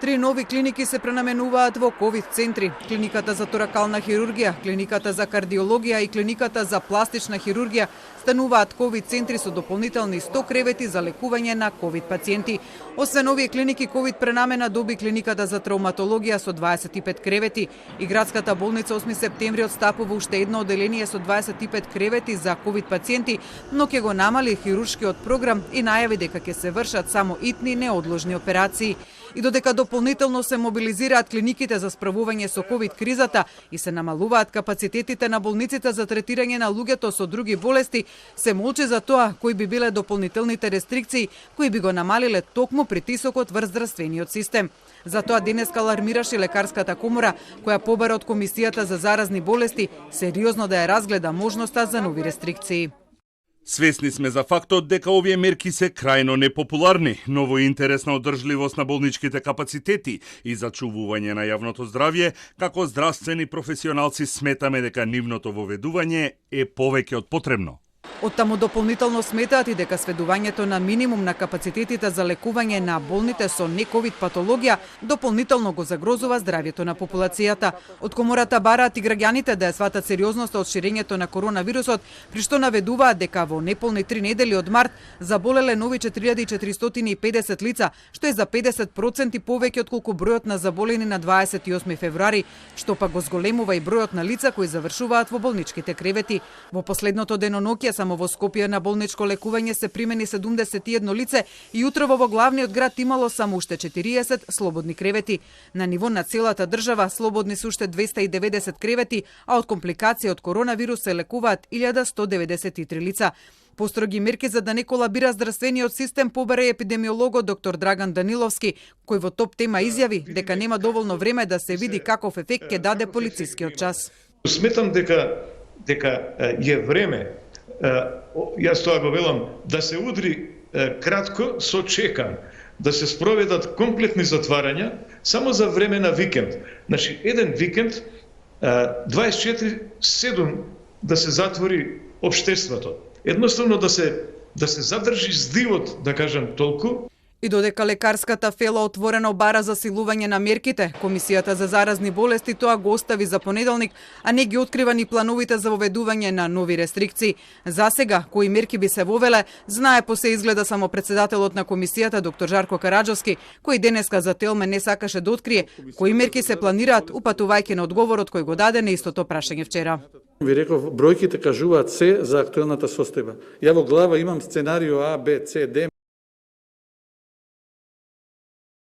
3 нови клиники се пренаменуваат во ковид центри. Клиниката за торакална хирургија, клиниката за кардиологија и клиниката за пластична хирургија стануваат ковид центри со дополнителни 100 кревети за лекување на ковид пациенти. Освен овие клиники, ковид пренамена доби клиниката за травматологија со 25 кревети и градската болница 8 септември отстапува уште едно оделение со 25 кревети за ковид пациенти, но ќе го намали хируршкиот програм и најави дека ќе се вршат само итни неодложни операции. И додека дополнително се мобилизираат клиниките за справување со ковид кризата и се намалуваат капацитетите на болниците за третирање на луѓето со други болести, се молчи за тоа кои би биле дополнителните рестрикции кои би го намалиле токму притисокот врз здравствениот систем. Затоа денеска алармираше лекарската комора, која побара од Комисијата за заразни болести сериозно да ја разгледа можноста за нови рестрикции. Свесни сме за фактот дека овие мерки се крајно непопуларни, но во интерес на одржливост на болничките капацитети и зачувување на јавното здравје, како здравствени професионалци сметаме дека нивното воведување е повеќе од потребно. Оттаму дополнително сметаат и дека сведувањето на минимум на капацитетите за лекување на болните со не-ковид патологија дополнително го загрозува здравјето на популацијата. Од комората бараат и граѓаните да ја сватат сериозноста од ширењето на коронавирусот, при што наведуваат дека во неполни 3 недели од март заболеле нови 4450 лица, што е за 50% повеќе од колку бројот на заболени на 28 февруари, што пак го зголемува и бројот на лица кои завршуваат во болничките кревети. Во последното деноноќе само во Скопје на болничко лекување се примени 71 лице и утрово во главниот град имало само уште 40 слободни кревети. На ниво на целата држава слободни се уште 290 кревети, а од компликации од коронавирус се лекуваат 1193 лица. Построги мерки за да не колабира здравствениот систем побара епидемиологот доктор Драган Даниловски, кој во топ тема изјави дека нема доволно време да се види каков ефект ќе даде полицискиот час. Сметам дека е време, јас тоа го велам, да се удри кратко со чекан, да се спроведат комплетни затварања само за време на викенд. Значи, еден викенд 24/7 да се затвори општеството. Едноставно да се задржи здивот, да кажам толку. И додека лекарската фела отворено бара засилување на мерките, Комисијата за заразни болести тоа го остави за понеделник, а не ги открива ни плановите за воведување на нови рестрикции. За сега, кои мерки би се вовеле, знае по се изгледа само председателот на Комисијата, доктор Жарко Караджовски, кој денеска за Телме не сакаше да открие кои мерки се планираат, упатувајќи на одговорот кој го даде на истото прашање вчера. Ви реков, бројките кажуваат се за актуелната состојба. Ја во глава имам сценарио А, Б, С, Д.